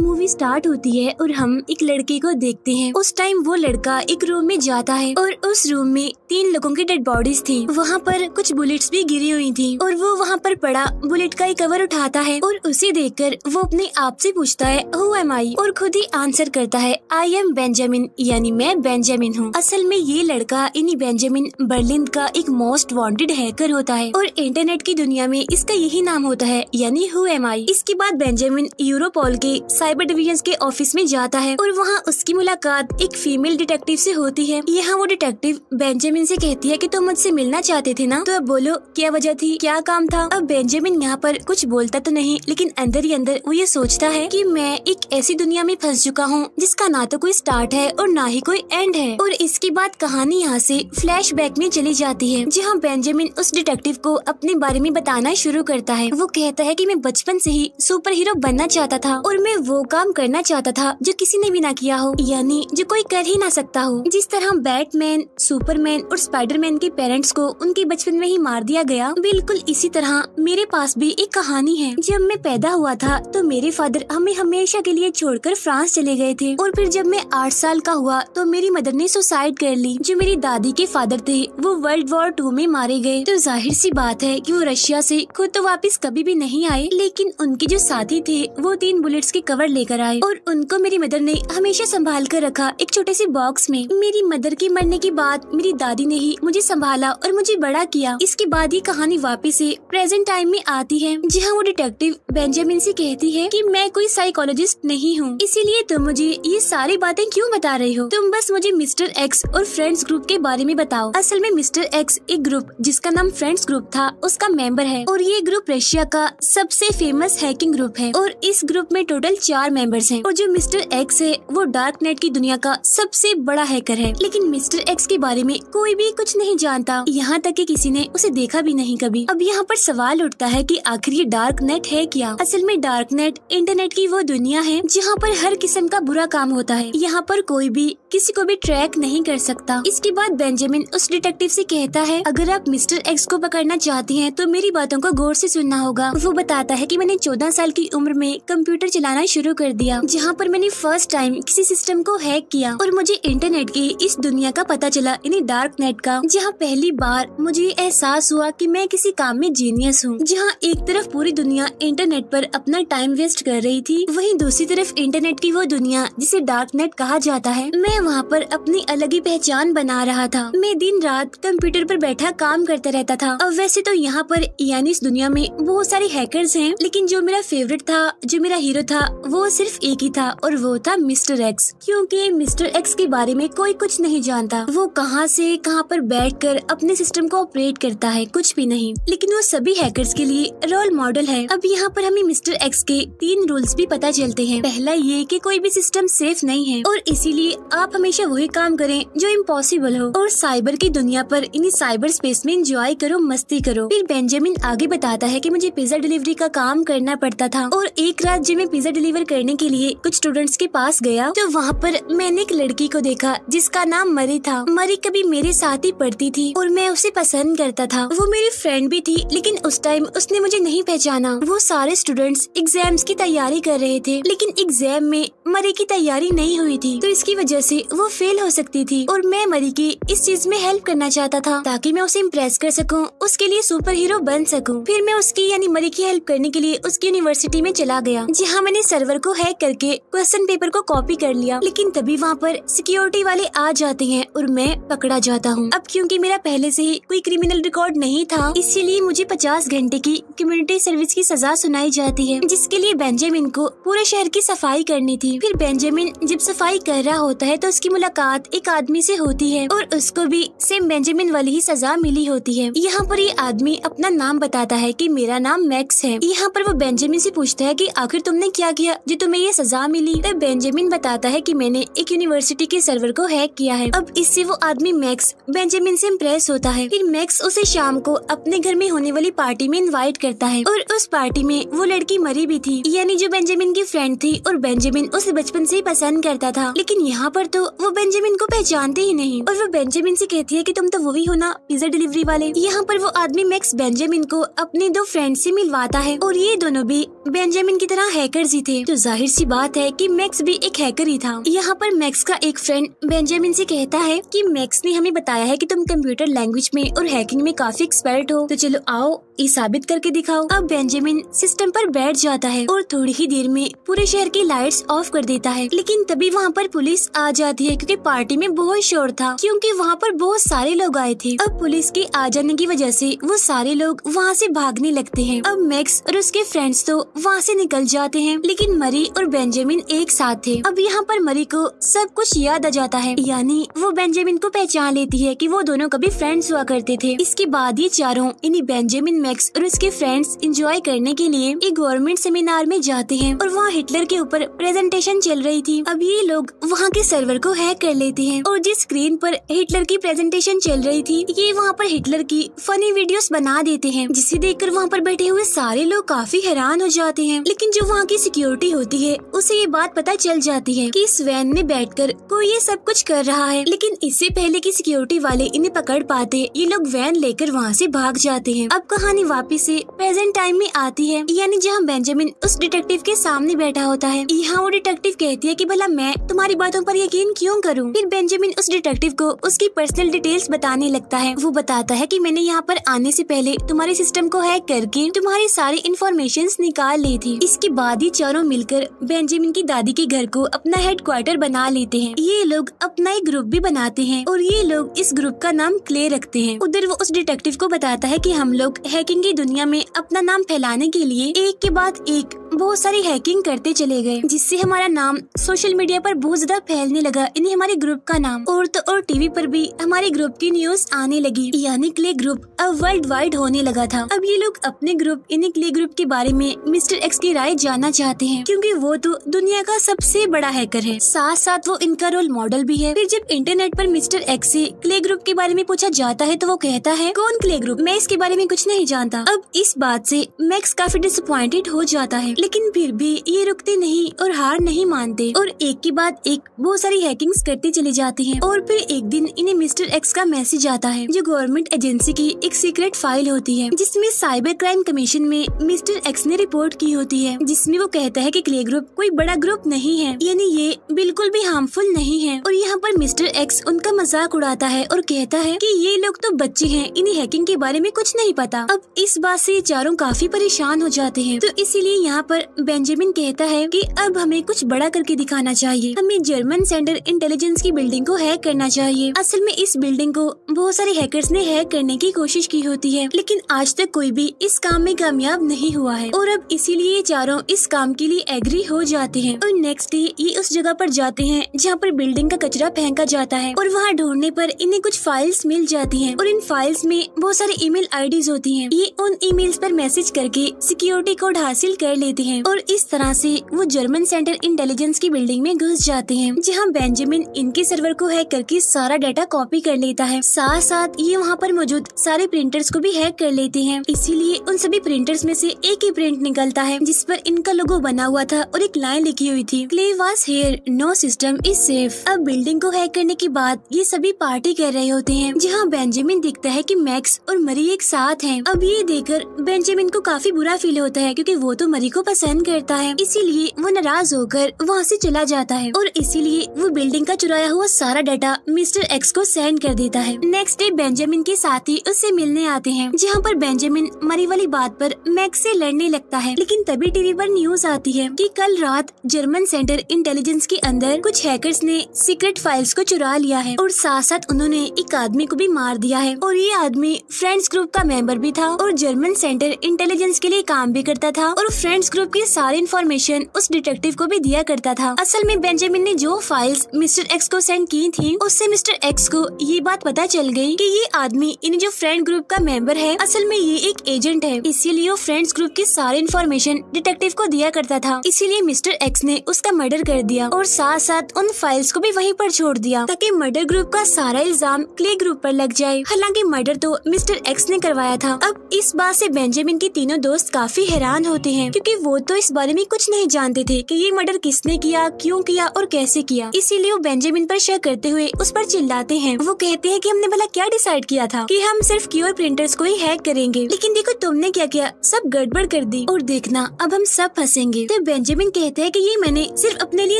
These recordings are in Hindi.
मूवी स्टार्ट होती है और हम एक लड़के को देखते हैं। उस टाइम वो लड़का एक रूम में जाता है और उस रूम में 3 लोगों की डेड बॉडीज थी। वहाँ पर कुछ बुलेट्स भी गिरी हुई थी और वो वहाँ पर पड़ा बुलेट का एक कवर उठाता है और उसे देखकर वो अपने आप से पूछता है हु एम आई, और खुद ही आंसर करता है आई एम बेंजामिन, यानी मैं बेंजामिन हूँ। असल में ये लड़का इन्हीं बेंजामिन बर्लिन का एक मोस्ट वांटेड हैकर होता है और इंटरनेट की दुनिया में इसका यही नाम होता है, यानी हु एम आई। इसके बाद बेंजामिन यूरोपोल के साइबर डिवीजन के ऑफिस में जाता है और वहाँ उसकी मुलाकात एक फीमेल डिटेक्टिव से होती है। यहाँ वो डिटेक्टिव बेंजामिन से कहती है कि तुम मुझसे मिलना चाहते थे ना, तो अब बोलो क्या वजह थी, क्या काम था। अब बेंजामिन यहाँ पर कुछ बोलता तो नहीं, लेकिन अंदर ही अंदर वो ये सोचता है कि मैं एक ऐसी दुनिया में फंस चुका हूँ जिसका ना तो कोई स्टार्ट है और ना ही कोई एंड है। और इसके बाद कहानी यहाँ से फ्लैशबैक में चली जाती है, जहाँ बेंजामिन उस डिटेक्टिव को अपने बारे में बताना शुरू करता है। वो कहता है कि मैं बचपन से ही सुपर हीरो बनना चाहता था और मैं वो काम करना चाहता था जो किसी ने भी ना किया हो, यानी जो कोई कर ही ना सकता हो। जिस तरह बैटमैन, सुपरमैन और स्पाइडरमैन के पेरेंट्स को उनके बचपन में ही मार दिया गया, बिल्कुल इसी तरह मेरे पास भी एक कहानी है। जब मैं पैदा हुआ था तो मेरे फादर हमें हमेशा के लिए छोड़कर फ्रांस चले गए थे और फिर जब मैं 8 साल का हुआ तो मेरी मदर ने सुसाइड कर ली। जो मेरी दादी के फादर थे वो वर्ल्ड वॉर 2 में मारे गए, तो जाहिर सी बात है कि वो रशिया से खुद तो वापस कभी भी नहीं आए, लेकिन उनके जो साथी थे वो 3 बुलेट्स के कवर लेकर आए और उनको मेरी मदर ने हमेशा संभाल कर रखा एक छोटे से बॉक्स में। मेरी मदर के मरने के बाद मेरी दादी ने ही मुझे संभाला और मुझे बड़ा किया। इसके बाद ये कहानी वापस से प्रेजेंट टाइम में आती है, जहाँ वो डिटेक्टिव बेंजामिन से कहती है कि मैं कोई साइकोलॉजिस्ट नहीं हूँ, इसीलिए तुम मुझे ये सारी बातें क्यों बता रही हो। तुम बस मुझे मिस्टर एक्स और फ्रेंड्स ग्रुप के बारे में बताओ। असल में मिस्टर एक्स एक ग्रुप जिसका नाम फ्रेंड्स ग्रुप था उसका मेंबर है और ये ग्रुप रशिया का सबसे फेमस हैकिंग ग्रुप है और इस ग्रुप में टोटल 4 मेंबर्स हैं। और जो मिस्टर एक्स है वो डार्क नेट की दुनिया का सबसे बड़ा हैकर है, लेकिन मिस्टर एक्स के बारे में कोई भी कुछ नहीं जानता, यहाँ तक कि किसी ने उसे देखा भी नहीं कभी। अब यहाँ पर सवाल उठता है कि आखिर ये डार्क नेट है क्या। असल में डार्क नेट इंटरनेट की वो दुनिया है जहाँ पर हर किस्म का बुरा काम होता है। यहाँ पर कोई भी किसी को भी ट्रैक नहीं कर सकता। इसके बाद बेंजामिन उस डिटेक्टिव से कहता है अगर आप मिस्टर एक्स को पकड़ना चाहती हैं तो मेरी बातों को गौर से सुनना होगा। वो बताता है कि मैंने 14 साल की उम्र में कंप्यूटर चलाना शुरू कर दिया, जहाँ पर मैंने फर्स्ट टाइम किसी सिस्टम को हैक किया और मुझे इंटरनेट की इस दुनिया का पता चला, यानी डार्क नेट का, जहाँ पहली बार मुझे एहसास हुआ कि मैं किसी काम में जीनियस हूँ। जहाँ एक तरफ पूरी दुनिया इंटरनेट पर अपना टाइम वेस्ट कर रही थी, वहीं दूसरी तरफ इंटरनेट की वो दुनिया जिसे डार्क नेट कहा जाता है, मैं वहाँ पर अपनी अलग ही पहचान बना रहा था। मैं दिन रात कंप्यूटर पर बैठा काम करता रहता था। अब वैसे तो यहाँ पर यानी इस दुनिया में बहुत सारे हैकर्स हैं, लेकिन जो मेरा फेवरेट था, जो मेरा हीरो था, वो सिर्फ एक ही था और वो था मिस्टर एक्स। क्योंकि मिस्टर एक्स के बारे में कोई कुछ नहीं जानता। वो कहाँ से कहाँ पर बैठकर अपने सिस्टम को ऑपरेट करता है, कुछ भी नहीं, लेकिन वो सभी हैकर्स के लिए रोल मॉडल है। अब यहाँ पर हमें मिस्टर एक्स के 3 रूल्स भी पता चलते हैं। पहला ये कि कोई भी सिस्टम सेफ नहीं है और इसीलिए आप हमेशा वही काम करें जो इम्पॉसिबल हो, और साइबर की दुनिया पर इन्हीं साइबर स्पेस में एंजॉय करो, मस्ती करो। फिर बेंजामिन आगे बताता है कि मुझे पिज्जा डिलीवरी का काम करना पड़ता था और एक रात जब मैं पिज्जा डिलीवर करने के लिए कुछ स्टूडेंट्स के पास गया तो वहाँ पर मैंने एक लड़की को देखा जिसका नाम मरी था। मरी कभी मेरे साथ ही पढ़ती थी और मैं उसे पसंद करता था। वो मेरी फ्रेंड भी थी, लेकिन उस टाइम उसने मुझे नहीं पहचाना। वो सारे स्टूडेंट्स एग्जाम्स की तैयारी कर रहे थे, लेकिन एग्जाम में मरी की तैयारी नहीं हुई थी, तो इसकी वजह से वो फेल हो सकती थी और मैं मरी की इस चीज में हेल्प करना चाहता था ताकि मैं उसे इम्प्रेस कर सकूं, उसके लिए सुपर हीरो बन सकूं। फिर मैं उसकी यानी मरी की हेल्प करने के लिए उसकी यूनिवर्सिटी में चला गया, जहाँ मैंने सर्वर को हैक करके क्वेश्चन पेपर को कॉपी कर लिया। लेकिन तभी वहाँ पर सिक्योरिटी वाले आ जाते हैं और मैं पकड़ा जाता हूँ। अब क्योंकि मेरा पहले से ही कोई क्रिमिनल रिकॉर्ड नहीं था, इसीलिए मुझे 50 घंटे की कम्युनिटी सर्विस की सजा सुनाई जाती है, जिसके लिए बेंजामिन को पूरे शहर की सफाई करनी थी। फिर बेंजामिन जब सफाई कर रहा होता है तो उसकी मुलाकात एक आदमी से होती है और उसको भी सेम बेंजामिन वाली ही सजा मिली होती है। यहाँ पर ये आदमी अपना नाम बताता है कि मेरा नाम मैक्स है। यहाँ पर वो बेंजामिन से पूछता है कि आखिर तुमने क्या किया जो तुम्हें ये सजा मिली। तब बेंजामिन बताता है कि मैंने एक यूनिवर्सिटी के सर्वर को हैक किया है। अब इससे वो आदमी मैक्स बेंजामिन से इम्प्रेस होता है। फिर मैक्स उसे शाम को अपने घर में होने वाली पार्टी में इनवाइट करता है और उस पार्टी में वो लड़की मरी भी थी, यानी जो बेंजामिन की फ्रेंड थी और बेंजामिन उसे बचपन से ही पसंद करता था। लेकिन यहाँ पर तो वो बेंजामिन को पहचानते ही नहीं और वो बेंजामिन से कहती है कि तुम तो वही हो ना, पिज्जा डिलीवरी वाले। यहाँ पर वो आदमी मैक्स बेंजामिन को अपने 2 फ्रेंड से मिलवाता है और ये दोनों भी बेंजामिन की तरह हैकर्स ही थे, तो जाहिर सी बात है कि मैक्स भी एक हैकर ही था। यहाँ पर मैक्स का एक फ्रेंड बेंजामिन से कहता है कि मैक्स ने हमें बताया है कि तुम कंप्यूटर लैंग्वेज में और हैकिंग में काफी एक्सपर्ट हो, तो चलो आओ ये साबित करके दिखाओ। अब बेंजामिन सिस्टम पर बैठ जाता है और थोड़ी ही देर में पूरे शहर की लाइट्स ऑफ कर देता है। लेकिन तभी वहाँ पर पुलिस आ जाती है क्योंकि पार्टी में बहुत शोर था, क्योंकि वहाँ पर बहुत सारे लोग आए थे। अब पुलिस के आ जाने की वजह से वो सारे लोग वहाँ से भागने लगते हैं। अब मैक्स और उसके फ्रेंड्स तो वहाँ से निकल जाते हैं, लेकिन मरी और बेंजामिन एक साथ थे। अब यहाँ पर मरी को सब कुछ याद आ जाता है, यानी वो बेंजामिन को पहचान लेती है कि वो दोनों कभी फ्रेंड्स हुआ करते थे। इसके बाद ये चारों यानी बेंजामिन, मैक्स और उसके फ्रेंड्स एंजॉय करने के लिए एक गवर्नमेंट सेमिनार में जाते हैं और वहाँ हिटलर के ऊपर प्रेजेंटेशन चल रही थी। अब ये लोग वहाँ के सर्वर को हैक कर लेते हैं और जिस स्क्रीन पर हिटलर की प्रेजेंटेशन चल रही थी, ये वहाँ पर हिटलर की फनी वीडियोस बना देते हैं, जिसे देखकर वहाँ पर बैठे हुए सारे लोग काफी हैरान हो जाते हैं। लेकिन जो वहाँ की सिक्योरिटी होती है उसे ये बात पता चल जाती है कि इस वैन में बैठकर कोई ये सब कुछ कर रहा है। लेकिन इससे पहले कि सिक्योरिटी वाले इन्हें पकड़ पाते, ये लोग वैन लेकर वहाँ से भाग जाते हैं। अब कहानी वापिस से प्रेजेंट टाइम में आती है, यानी जहाँ बेंजामिन उस डिटेक्टिव के सामने बैठा होता है। यहाँ वो डिटेक्टिव कहती है कि भला मैं तुम्हारी बातों पर यकीन क्यों करूँ। फिर बेंजामिन उस डिटेक्टिव को उसकी पर्सनल डिटेल्स बताने लगता है। वो बताता है कि मैंने यहाँ पर आने से पहले तुम्हारे सिस्टम को हैक करके तुम्हारी सारी इंफॉर्मेशंस निकाल ली थी। इसके बाद ही चारों मिलकर बेंजामिन की दादी के घर को अपना हेडक्वार्टर बना लेते हैं। ये लोग अपना एक ग्रुप भी बनाते हैं और ये लोग इस ग्रुप का नाम क्ले रखते हैं। उधर वो उस डिटेक्टिव को बताता है कि हम लोग हैकिंग की दुनिया में अपना नाम फैलाने के लिए एक के बाद एक बहुत सारी हैकिंग करते चले गए, जिससे हमारा नाम सोशल मीडिया पर बहुत ज्यादा फैलने लगा। इन्हें हमारे ग्रुप का नाम और टीवी पर भी हमारे ग्रुप की न्यूज आने लगी, यानी क्ले ग्रुप अब वर्ल्ड वाइड होने लगा था। अब ये लोग अपने ग्रुप यानी क्ले ग्रुप के बारे में मिस्टर एक्स की राय जानना चाहते हैं, क्योंकि वो तो दुनिया का सबसे बड़ा हैकर है, साथ साथ वो इनका रोल मॉडल भी है। फिर जब इंटरनेट पर मिस्टर एक्स से क्ले ग्रुप के बारे में पूछा जाता है तो वो कहता है, कौन क्ले ग्रुप, मैं इसके बारे में कुछ नहीं जानता। अब इस बात से मैक्स काफी डिसअपॉइंटेड हो जाता है, लेकिन फिर भी ये रुकते नहीं और हार नहीं मानते और एक के बाद एक बहुत सारी हैकिंग्स करते चले जाते हैं। और फिर एक दिन इन्हें मिस्टर एक्स का मैसेज आता है, जो गवर्नमेंट एजेंसी की एक सीक्रेट फाइल होती है, जिसमें साइबर क्राइम कमीशन में मिस्टर एक्स ने रिपोर्ट की होती है, जिसमें वो कहता है कि क्ले ग्रुप कोई बड़ा ग्रुप नहीं है, यानी ये बिल्कुल भी हार्मफुल नहीं है। और यहाँ पर मिस्टर एक्स उनका मजाक उड़ाता है और कहता है कि ये लोग तो बच्चे हैं, इन्हें हैकिंग के बारे में कुछ नहीं पता। अब इस बात से चारों काफी परेशान हो जाते हैं, तो इसीलिए यहाँ पर बेंजामिन कहता है कि अब हमें कुछ बड़ा करके दिखाना चाहिए, हमें जर्मन सेंटर इंटेलिजेंस की बिल्डिंग को हैक करना चाहिए। असल में इस बिल्डिंग को बहुत सारे हैकर्स ने हैक करने की कोशिश की होती है, लेकिन आज तक कोई भी इस काम में कामयाब नहीं हुआ है और अब इसीलिए ये चारों इस काम के लिए एग्री हो जाते हैं। और नेक्स्ट डे ये उस जगह पर जाते हैं जहाँ पर बिल्डिंग का कचरा फेंका जाता है और वहाँ ढूंढने पर इन्हें कुछ फाइल्स मिल जाती हैं और इन फाइल्स में बहुत सारे ईमेल आईडीज होती हैं। ये उन ईमेल्स पर मैसेज करके सिक्योरिटी कोड हासिल कर लेते हैं और इस तरह से वो जर्मन सेंटर इंटेलिजेंस की बिल्डिंग में घुस जाते हैं, जहाँ बेंजामिन इनके सर्वर को हैक करके सारा डाटा कॉपी कर लेता है। साथ साथ ये वहाँ पर मौजूद सारे प्रिंटर्स को भी हैक कर लेते हैं, इसीलिए उन सभी प्रिंटर्स में से एक ही प्रिंट निकलता है जिस पर इनका लोगो बना हुआ था और एक लाइन लिखी हुई थी, Clay was here, no system is safe. अब बिल्डिंग को हैक करने के बाद ये सभी पार्टी कर रहे होते हैं, जहाँ बेंजामिन दिखता है कि मैक्स और मरी एक साथ हैं। अब ये देखकर बेंजामिन को काफी बुरा फील होता है, क्योंकि वो तो मरी को पसंद करता है, इसीलिए वो नाराज होकर वहाँ से चला जाता है और इसीलिए वो बिल्डिंग का चुराया हुआ सारा डाटा मिस्टर एक्स को सेंड कर देता है। नेक्स्ट डे बेंजामिन के साथी उससे मिलने आते हैं, जहाँ पर बेंजामिन मरी वाली बात पर मैक्स से लड़ने लगता है। लेकिन तभी टीवी पर न्यूज आती है कि कल रात जर्मन सेंटर इंटेलिजेंस के अंदर कुछ हैकर्स ने सीक्रेट फाइल्स को चुरा लिया है और साथ साथ उन्होंने एक आदमी को भी मार दिया है और ये आदमी फ्रेंड्स ग्रुप का मेंबर भी था और जर्मन सेंटर इंटेलिजेंस के लिए काम भी करता था और फ्रेंड्स ग्रुप की सारी इन्फॉर्मेशन उस डिटेक्टिव को भी दिया करता था। असल में बेंजामिन ने जो फाइल्स मिस्टर एक्स को सेंड की थी, उससे मिस्टर एक्स को ये बात पता चल गई कि ये आदमी इन जो फ्रेंड ग्रुप का मेंबर है, असल में ये एक एजेंट है, इसीलिए वो फ्रेंड्स ग्रुप की सारी इन्फॉर्मेशन डिटेक्टिव को दिया करता था। इसीलिए मिस्टर एक्स ने उसका मर्डर कर दिया और साथ साथ उन फाइल्स को भी वहीं पर छोड़ दिया, ताकि मर्डर ग्रुप का सारा इल्जाम क्ले ग्रुप पर लग जाए। हालांकि मर्डर तो मिस्टर एक्स ने करवाया था। अब इस बात से बेंजामिन के तीनों दोस्त काफी हैरान होते हैं, क्योंकि वो तो इस बारे में कुछ नहीं जानते थे कि ये मर्डर किसने किया, क्यों किया और कैसे किया। इसीलिए वो बेंजामिन पर शक करते हुए उस पर चिल्लाते हैं। वो कहते हैं कि हमने भला क्या डिसाइड किया था कि हम सिर्फ कीओर प्रिंटर्स को ही हैक करेंगे, लेकिन देखो तुमने क्या किया, सब गड़बड़ कर दी और देखना अब हम सब फंसेंगे। तो बेंजामिन कहते हैं कि ये मैंने सिर्फ अपने लिए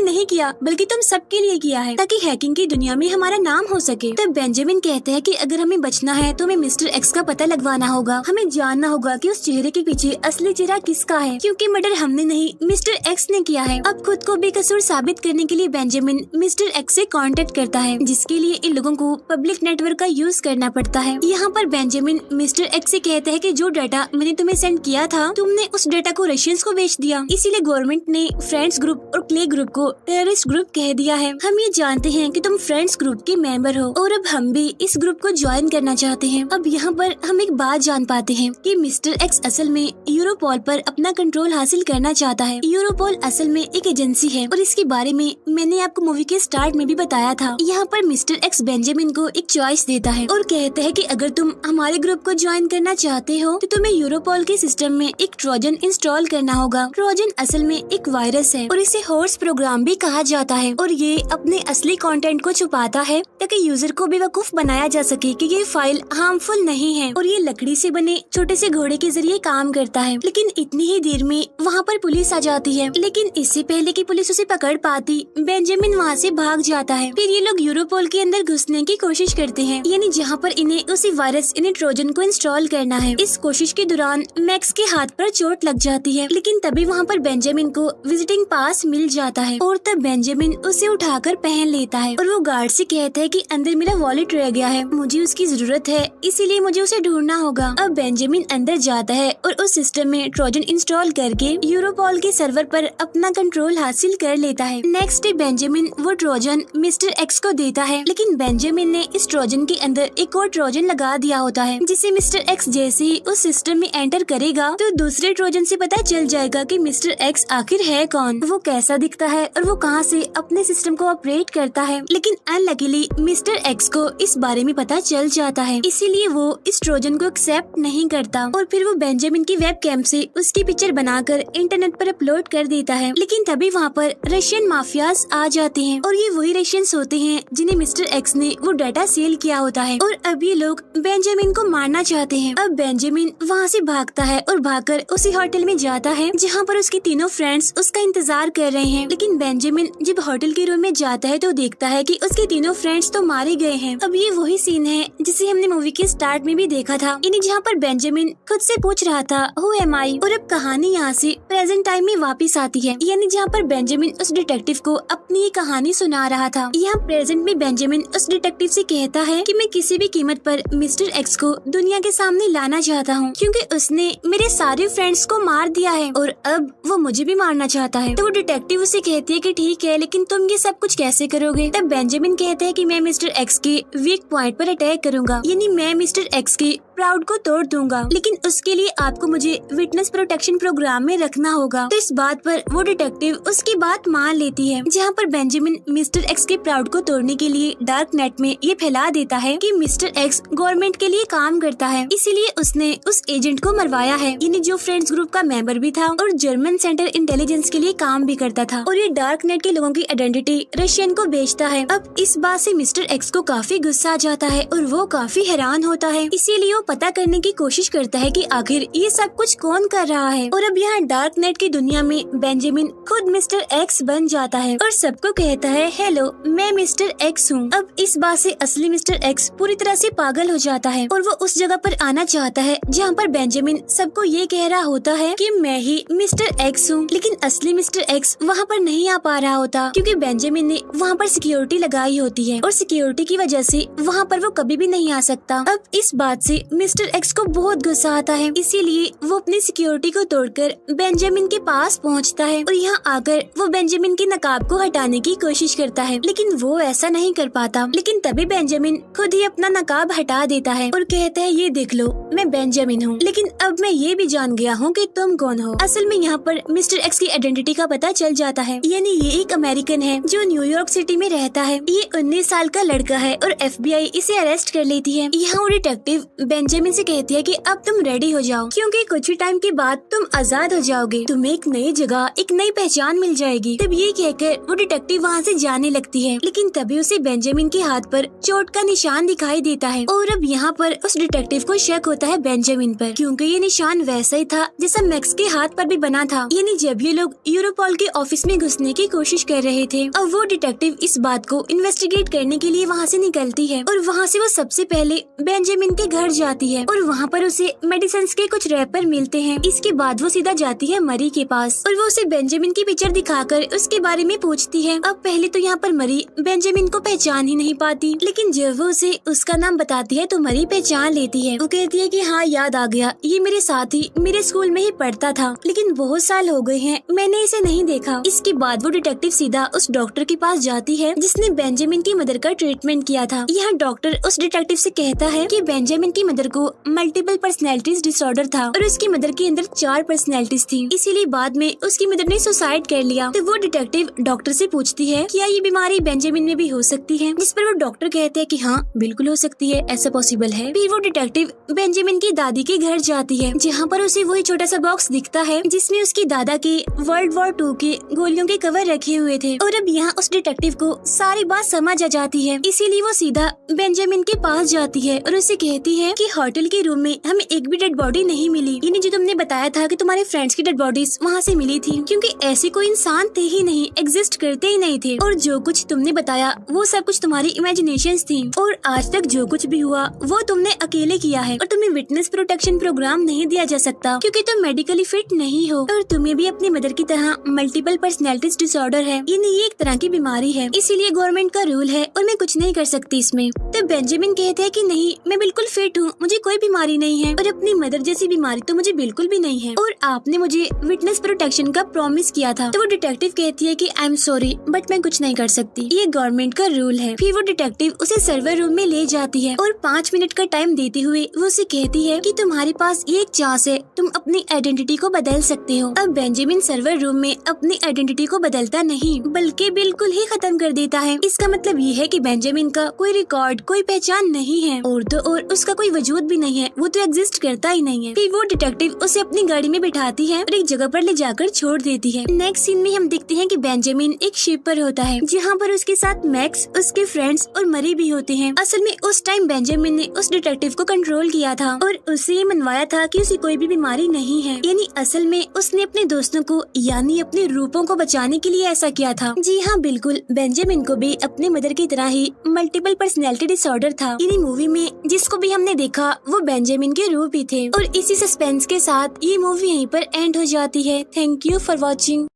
नहीं किया बल्कि तुम सबके लिए किया है, ताकि हैकिंग की दुनिया में हमारा नाम हो सके। तो बेंजामिन कहते हैं कि अगर हमें बचना है तो हमें मिस्टर एक्स का पता लगवाना होगा, हमें जानना होगा कि उस चेहरे के पीछे असली चेहरा किसका है, क्योंकि मर्डर हमने नहीं मिस्टर एक्स ने किया है। अब खुद को बेकसूर साबित करने के लिए बेंजामिन मिस्टर एक्स से कांटेक्ट करता है, जिसके लिए इन लोगों को पब्लिक नेटवर्क का यूज करना पड़ता है। यहाँ पर बेंजामिन मिस्टर एक्स से कहता है कि जो डाटा मैंने तुम्हें सेंड किया था, तुमने उस डाटा को रशियंस को बेच दिया, इसीलिए गवर्नमेंट ने फ्रेंड्स ग्रुप और क्ले ग्रुप को टेररिस्ट ग्रुप कह दिया है। हम ये जानते हैं कि तुम फ्रेंड्स ग्रुप के मेंबर हो और अब हम भी इस ग्रुप को ज्वाइन करना चाहते हैं। अब यहाँ पर हम एक बात जान पाते हैं कि मिस्टर एक्स असल में यूरोपोल पर अपना कंट्रोल हासिल करना चाहता है। यूरोपोल असल में एक एजेंसी है और इसके बारे में मैंने आपको मूवी के स्टार्ट में भी बताया था। यहाँ पर मिस्टर एक्स बेंजामिन को एक चॉइस देता है और कहता है कि अगर तुम हमारे ग्रुप को ज्वाइन करना चाहते हो तो तुम्हें यूरोपोल के सिस्टम में एक ट्रोजन इंस्टॉल करना होगा। ट्रोजन असल में एक वायरस है और इसे हॉर्स प्रोग्राम भी कहा जाता है और ये अपने असली कंटेंट को छुपाता है ताकि यूजर को बेवकूफ बनाया जा सके कि ये फाइल हार्मफुल नहीं है और ये लकड़ी से बने छोटे से घोड़े के जरिए काम करता है। लेकिन इतनी ही देर में वहाँ पर पुलिस आ जाती है, लेकिन इससे पहले कि पुलिस उसे पकड़ पाती बेंजामिन वहाँ से भाग जाता है। फिर ये लोग यूरोपोल के अंदर घुसने की कोशिश करते हैं, यानी जहाँ पर इन्हें उसी वायरस यानी ट्रोजन को इंस्टॉल करना है। इस कोशिश के दौरान मैक्स के हाथ पर चोट लग जाती है, लेकिन तभी वहाँ पर बेंजामिन को विजिटिंग पास मिल जाता है और तब बेंजामिन उसे उठाकर पहन लेता है और वो गार्ड से कहता है कि अंदर मेरा वॉलेट रह गया है, मुझे उसकी जरूरत है, इसीलिए मुझे उसे ढूंढना होगा। अब बेंजामिन अंदर जाता है और उस सिस्टम में ट्रोजन इंस्टॉल करके यूरोपोल के सर्वर पर अपना कंट्रोल हासिल कर लेता है। नेक्स्ट डे बेंजामिन वो ट्रोजन मिस्टर एक्स को देता है, लेकिन बेंजामिन ने इस ट्रोजन के अंदर एक और ट्रोजन लगा दिया होता है, जिसे मिस्टर एक्स जैसे ही उस सिस्टम में एंटर करेगा तो दूसरे ट्रोजन से पता चल जाएगा कि मिस्टर एक्स आखिर है कौन, वो कैसा दिखता है और वो कहां से अपने सिस्टम को ऑपरेट करता है। लेकिन अनलकीली मिस्टर एक्स को इस बारे में पता चल जाता है, इसीलिए वो इस ट्रोजन को एक्सेप्ट नहीं करता और फिर वो बेंजामिन की वेब कैम से उसकी पिक्चर बनाकर इंटरनेट पर अपलोड कर देता है। लेकिन तभी वहाँ पर रशियन माफियाज आ जाते हैं और ये वही रशियंस होते हैं जिन्हें मिस्टर एक्स ने वो डाटा सेल किया होता है और अब ये लोग बेंजामिन को मारना चाहते हैं। अब बेंजामिन वहाँ से भागता है और भागकर उसी होटल में जाता है जहाँ पर उसके तीनों फ्रेंड्स उसका इंतजार कर रहे हैं। लेकिन बेंजामिन जब होटल के रूम में जाता है तो देखता है कि उसके तीनों फ्रेंड्स तो मारे गए हैं। अब ये वही सीन है जिसे हमने मूवी के स्टार्ट में भी देखा था, यानी जहाँ पर बेंजामिन खुद से पूछ रहा था हु एम आई, और अब कहानी यहाँ से प्रेजेंट टाइम में वापस आती है, यानी जहाँ पर बेंजामिन उस डिटेक्टिव को अपनी कहानी सुना रहा था। यहाँ प्रेजेंट में बेंजामिन उस डिटेक्टिव से कहता है कि मैं किसी भी कीमत पर मिस्टर एक्स को दुनिया के सामने लाना चाहता हूँ, क्योंकि उसने मेरे सारे फ्रेंड्स को मार दिया है और अब वो मुझे भी मारना चाहता है। तो वो डिटेक्टिव उसे कहती है कि ठीक है, लेकिन तुम ये सब कुछ कैसे करोगे? तब बेंजामिन कहता है कि मैं मिस्टर एक्स के वीक पॉइंट पर अटैक करूंगा, यानी मैं मिस्टर एक्स के प्राउड को तोड़ दूंगा, लेकिन उसके लिए आपको मुझे विटनेस प्रोटेक्शन प्रोग्राम में रखना होगा। तो इस बात पर वो डिटेक्टिव उसकी बात मान लेती है, जहाँ पर बेंजामिन मिस्टर एक्स के प्राउड को तोड़ने के लिए डार्क नेट में ये फैला देता है कि मिस्टर एक्स गवर्नमेंट के लिए काम करता है, इसीलिए उसने उस एजेंट को मरवाया है, यानी जो फ्रेंड्स ग्रुप का मेंबर भी था और जर्मन सेंटर इंटेलिजेंस के लिए काम भी करता था, और ये डार्क नेट के लोगों की आइडेंटिटी रशियन को बेचता है। अब इस बात से मिस्टर एक्स को काफी गुस्सा आ जाता है और वो काफी हैरान होता है, इसीलिए वो पता करने की कोशिश करता है कि आखिर ये सब कुछ कौन कर रहा है। और अब यहाँ डार्क नेट की दुनिया में बेंजामिन खुद मिस्टर एक्स बन जाता है और सबको कहता है हेलो, मैं मिस्टर एक्स हूँ। अब इस बात से असली मिस्टर एक्स पूरी तरह से पागल हो जाता है और वो उस जगह पर आना चाहता है जहाँ पर बेंजामिन सबको ये कह रहा होता है कि मैं ही मिस्टर एक्स हूँ, लेकिन असली मिस्टर एक्स वहाँ पर नहीं आ पा रहा होता क्योंकि बेंजामिन ने वहाँ पर सिक्योरिटी लगाई होती है और सिक्योरिटी की वजह से वहाँ पर वो कभी भी नहीं आ सकता। अब इस बात से मिस्टर एक्स को बहुत गुस्सा आता है, इसीलिए वो अपनी सिक्योरिटी को तोड़कर बेंजामिन के पास पहुंचता है और यहाँ आकर वो बेंजामिन की नकाब को हटाने की कोशिश करता है, लेकिन वो ऐसा नहीं कर पाता। लेकिन तभी बेंजामिन खुद ही अपना नकाब हटा देता है और कहता है ये देख लो, मैं बेंजामिन हूँ, लेकिन अब मैं ये भी जान गया हूँ कि तुम कौन हो। असल में यहाँ पर मिस्टर एक्स की आइडेंटिटी का पता चल जाता है, यानी ये एक अमेरिकन है जो न्यूयॉर्क सिटी में रहता है। ये 19 साल का लड़का है और FBI इसे अरेस्ट कर लेती है। यहाँ वो डिटेक्टिव बेंजामिन से कहती है कि अब तुम रेडी हो जाओ, क्योंकि कुछ ही टाइम के बाद तुम आजाद हो जाओगे, तुम्हें एक नई जगह, एक नई पहचान मिल जाएगी। तब ये कहकर वो डिटेक्टिव वहाँ से जाने लगती है, लेकिन तभी उसे बेंजामिन के हाथ पर चोट का निशान दिखाई देता है। और अब यहाँ पर उस डिटेक्टिव को शक होता है बेंजामिन पर, क्योंकि ये निशान वैसा ही था जैसा मैक्स के हाथ पर भी बना था। यानी जब ये लोग यूरोपॉल के ऑफिस में घुसने की कोशिश कर रहे थे। अब वो डिटेक्टिव इस बात को इन्वेस्टिगेट करने के लिए वहाँ से निकलती है और वहाँ से वो सबसे पहले बेंजामिन के घर जाती है और वहाँ पर उसे मेडिसिन के कुछ रैपर मिलते हैं। इसके बाद वो सीधा जाती है मरी के पास और वो उसे बेंजामिन की पिक्चर दिखाकर उसके बारे में पूछती है। अब पहले तो यहाँ पर मरी बेंजामिन को पहचान ही नहीं पाती, लेकिन जब वो उसे उसका नाम बताती है तो मरी पहचान लेती है। वो कहती है कि हाँ याद आ गया, ये मेरे साथी मेरे स्कूल में ही पढ़ता था, लेकिन बहुत साल हो गए हैं मैंने इसे नहीं देखा। इसके बाद वो डिटेक्टिव सीधा उस डॉक्टर के पास जाती है जिसने बेंजामिन की मदर का ट्रीटमेंट किया था। यहाँ डॉक्टर उस डिटेक्टिव से कहता है कि बेंजामिन की मदर को मल्टीपल पर्सनैलिटीज डिसऑर्डर था और उसकी मदर के अंदर 4 पर्सनैलिटीज थी, इसीलिए बाद में उसकी मदर ने सुसाइड कर लिया। तो वो डिटेक्टिव डॉक्टर से पूछती है क्या ये बीमारी बेंजामिन में भी हो सकती है, जिस पर वो डॉक्टर कहते हैं कि हाँ बिल्कुल हो सकती है, ऐसा पॉसिबल है। फिर वो डिटेक्टिव बेंजामिन की दादी के घर जाती है, जहाँ पर उसे वही छोटा सा बॉक्स दिखता है जिसमें उसकी दादा के वर्ल्ड वॉर 2 के गोलियों के कवर रखे हुए थे। और अब यहाँ उस डिटेक्टिव को सारी बात समझ आ जाती है, इसीलिए वो सीधा बेंजामिन के पास जाती है और उसे कहती है कि होटल के रूम में हमें एक भी डेड बॉडी नहीं मिली, यानी जो तुमने बताया था कि तुम्हारे फ्रेंड्स की डेड बॉडीज वहाँ से मिली थी, क्योंकि ऐसे कोई इंसान थे ही नहीं, एग्जिस्ट करते ही नहीं थे, और जो कुछ तुमने बताया वो सब कुछ तुम्हारी इमेजिनेशंस थी, और आज तक जो कुछ भी हुआ वो तुमने अकेले किया है, और तुम्हें विटनेस प्रोटेक्शन प्रोग्राम नहीं दिया जा सकता क्योंकि तुम मेडिकली फिट नहीं हो, और तुम्हें भी अपनी मदर की तरह मल्टीपल पर्सनैलिटीज डिसऑर्डर है, यानी ये एक तरह की बीमारी है, इसीलिए गवर्नमेंट का रूल है और मैं कुछ नहीं कर सकती इसमें। तो बेंजामिन कहते हैं कि नहीं मैं बिल्कुल फिट हूँ, मुझे कोई बीमारी नहीं है और अपनी मदर जैसी बीमारी तो मुझे बिल्कुल भी नहीं है, और आपने मुझे विटनेस प्रोटेक्शन का प्रॉमिस किया था। तो वो डिटेक्टिव कहती है कि आई एम सॉरी बट मैं कुछ नहीं कर सकती, ये गवर्नमेंट का रूल है। फिर वो डिटेक्टिव उसे सर्वर रूम में ले जाती है और 5 मिनट का टाइम देते हुए वो उसे कहती है कि तुम्हारे पास ये एक चांस है, तुम अपनी आइडेंटिटी को बदल सकते हो। अब बेंजामिन सर्वर रूम में अपनी आइडेंटिटी को बदलता नहीं बल्कि बिल्कुल ही खत्म कर देता है। इसका मतलब ये है कि बेंजामिन का कोई रिकॉर्ड, कोई पहचान नहीं है, और तो और उसका कोई वजूद भी नहीं है, वो तो एग्जिस्ट करता ही नहीं है। फिर वो डिटेक्टिव उसे अपनी गाड़ी में बिठाती है और एक जगह पर ले जाकर छोड़ देती है। नेक्स्ट सीन में हम देखते हैं कि बेंजामिन एक शिप पर होता है जहाँ पर उसके साथ मैक्स, उसके फ्रेंड्स और मरी भी होते हैं। असल में उस टाइम बेंजामिन ने उस डिटेक्टिव को कंट्रोल किया था और उसे ये मनवाया था कि उसे कोई भी बीमारी नहीं है, यानी असल में उसने अपने दोस्तों को यानी अपने रूपों को बचाने के लिए ऐसा किया था। जी हाँ बिल्कुल, बेंजामिन को भी अपने मदर की तरह ही मल्टीपल पर्सनैलिटी डिसऑर्डर था। यानी मूवी में जिसको भी हमने देखा वो बेंजामिन के रूप ही थे। और इसी सस्पेंस के साथ ये मूवी यहीं पर एंड हो जाती है। Thank you for watching.